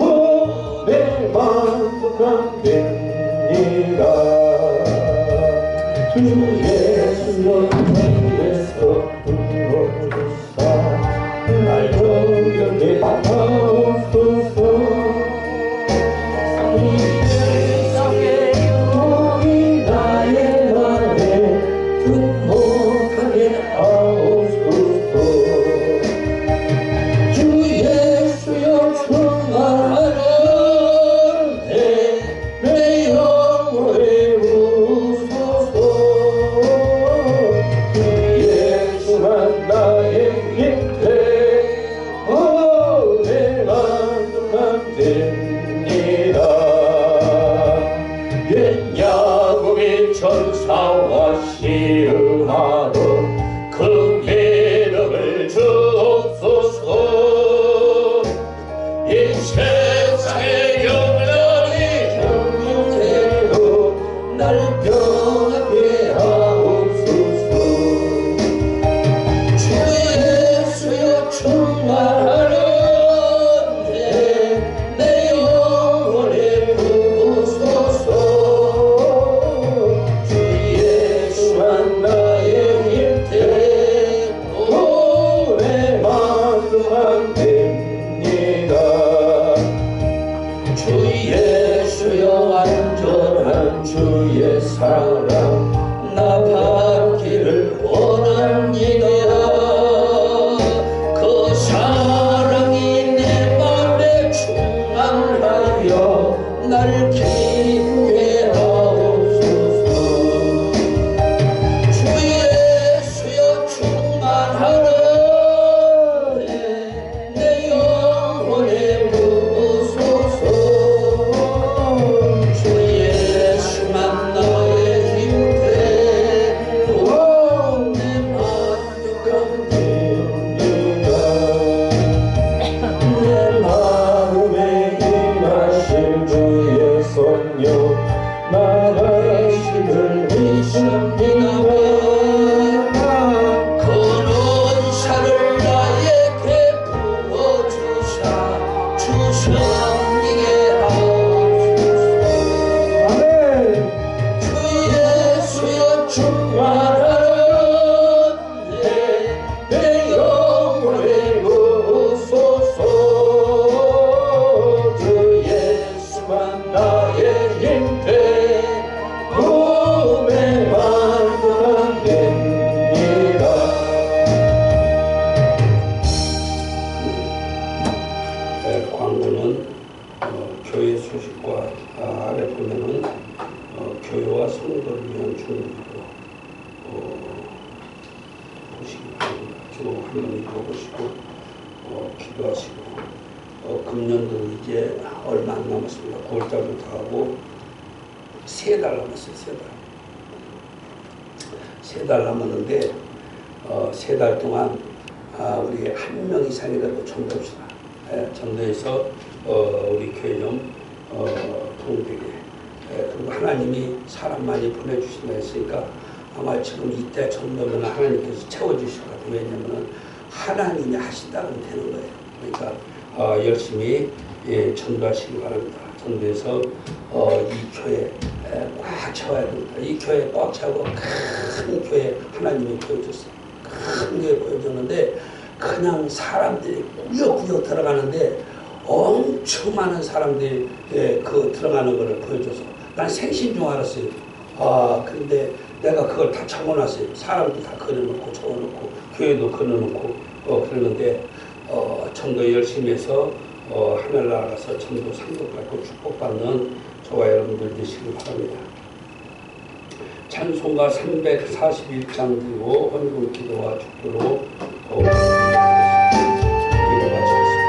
Speaker 2: 내 만족함 됩니다. 주 예수여 주에서 불러주사 날 정결케 하옵소서. 이 세상의 유혹이 나의 맘에 흠모하게 하옵소서. 주 예수여 충만하는 내 영혼에 부으소서. 주 예수만 나의 힘 되고 내 만족함 됩니다. 옛 야곱의 천사와 씨름하러 그 매력을 주옵소서. 이 세상의 영원히 형용대로 날 평안케 하옵소서. 주 예수여 충만하는 내 영혼에 부으소서. 주 예수만 나의 힘 되고 내 만족함 됩니다. 주 예수여 완전한 주의 사랑 나 받기를 원합니다. 그 사랑이 내 맘에 충만하여 날 기쁘게 하옵소서. 주 예수여 충만하는 내 영혼에 부으소서. 주 예수만 나의 힘 되고 내 만족함 됩니다. 내 마음에 임하신 주의 성령 나의 힘을 미십니다. 그 은사를 나에게 부어주사 주 성령의 하옵소서. 아멘. 주 예수여 충만하는 내 영혼에 부으소서. 주 예수만 나의 힘 되고 내 만족함 됩니다.
Speaker 1: 광고는 교회 소식과 아래 보면은 교회와 성도를 위한 준비로 보시기 바랍니다. 주로 한번 읽어보시고 기도하시고 금년도 이제 얼마 안 남았습니다. 9월달부터 하고 3달 남았어요. 3달 남았는데 3달 동안 우리 한 명 이상이라도 전도합시다. 전도해서 우리 교회 좀 도움되게. 그리고 하나님이 사람 많이 보내주신다 했으니까 아마 지금 이때 전도면 하나님께서 채워주실 것 같아요. 왜냐하면 하나님이 하신다면 되는 거예요. 그러니까 열심히 전도하시기 바랍니다. 전도해서 이 교회 꽉 채워야 됩니다. 이 교회 꽉 채우고 큰 교회 하나님이 보여줬어요. 큰 교회 보여줬는데 그냥 사람들이 꾸역꾸역 들어가는데 엄청 많은 사람들이 그 들어가는 것을 보여줘서 난 생신 중 알았어요. 그런데 내가 그걸 다 적어놨어요. 사람도 다 그려놓고 적어놓고 교회도 그려놓고 그러는데 전도 열심히 해서 하늘나라 가서 전도 상급 받고 축복받는 저와 여러분들 되시길 바랍니다. 찬송가 341장 들고 헌금 기도와 축도로 기도 마치겠습니다.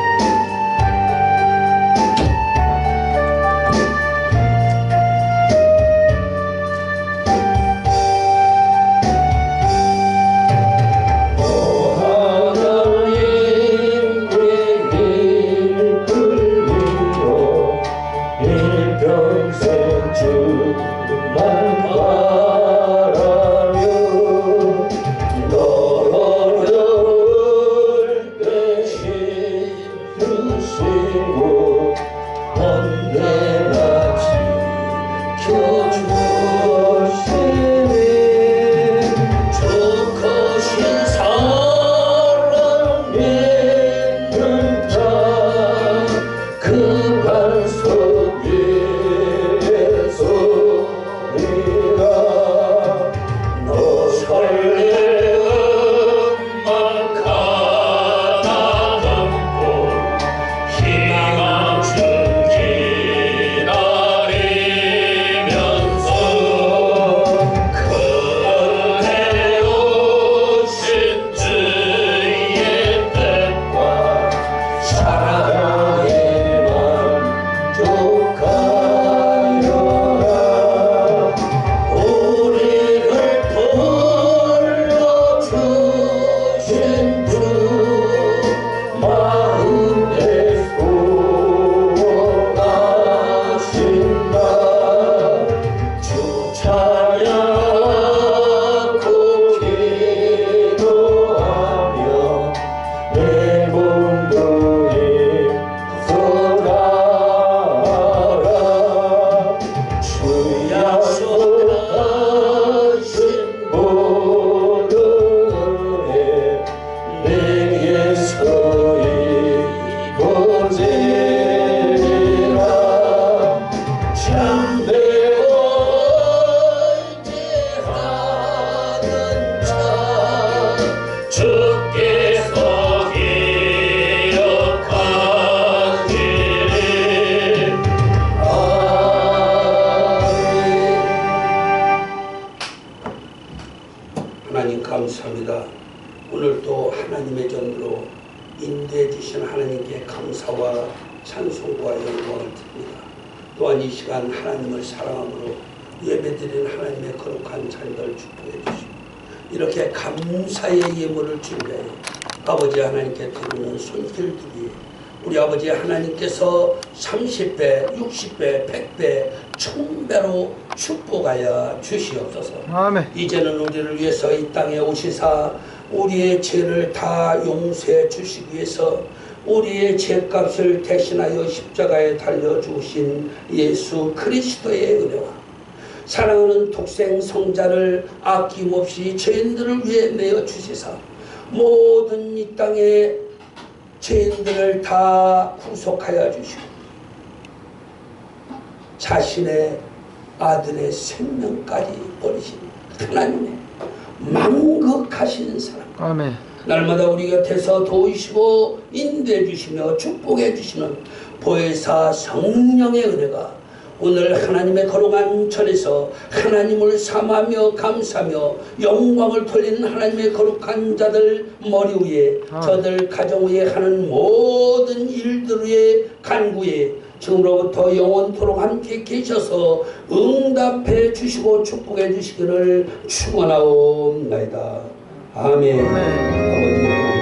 Speaker 1: 하나님 감사합니다. 오늘도 하나님의 전으로 인도해 주신 하나님께 감사와 찬송과 영광을 드립니다. 또한 이 시간 하나님을 사랑함으로 예배드리는 하나님의 거룩한 자녀들 축복해 주시고 이렇게 감사의 예물을 준비하여 아버지 하나님께 드리는 손길들이 우리 아버지 하나님께서 30배, 60배, 100배, 1000배로 축복하여 주시옵소서.
Speaker 4: 아멘.
Speaker 1: 이제는 우리를 위해서 이 땅에 오시사 우리의 죄를 다 용서해 주시기 위해서 우리의 죄값을 대신하여 십자가에 달려 죽으신 예수 그리스도의 은혜와 사랑하는 독생 성자를 아낌없이 죄인들을 위해 내어 주시사 모든 이 땅의 죄인들을 다 구속하여 주시고 자신의 아들의 생명까지 버리신 하나님의 망극하신 사랑
Speaker 4: 아멘.
Speaker 1: 날마다 우리 곁에서 도우시고 인도해 주시며 축복해 주시는 보혜사 성령의 은혜가 오늘 하나님의 거룩한 절에서 하나님을 사모하며 감사하며 영광을 돌리는 하나님의 거룩한 자들 머리 위에 저들 가정 위에 하는 모든 일들 위에 간구에 지금로부터 영원토록 함께 계셔서 응답해 주시고 축복해 주시기를 축원하옵나이다. 아멘. 아버지.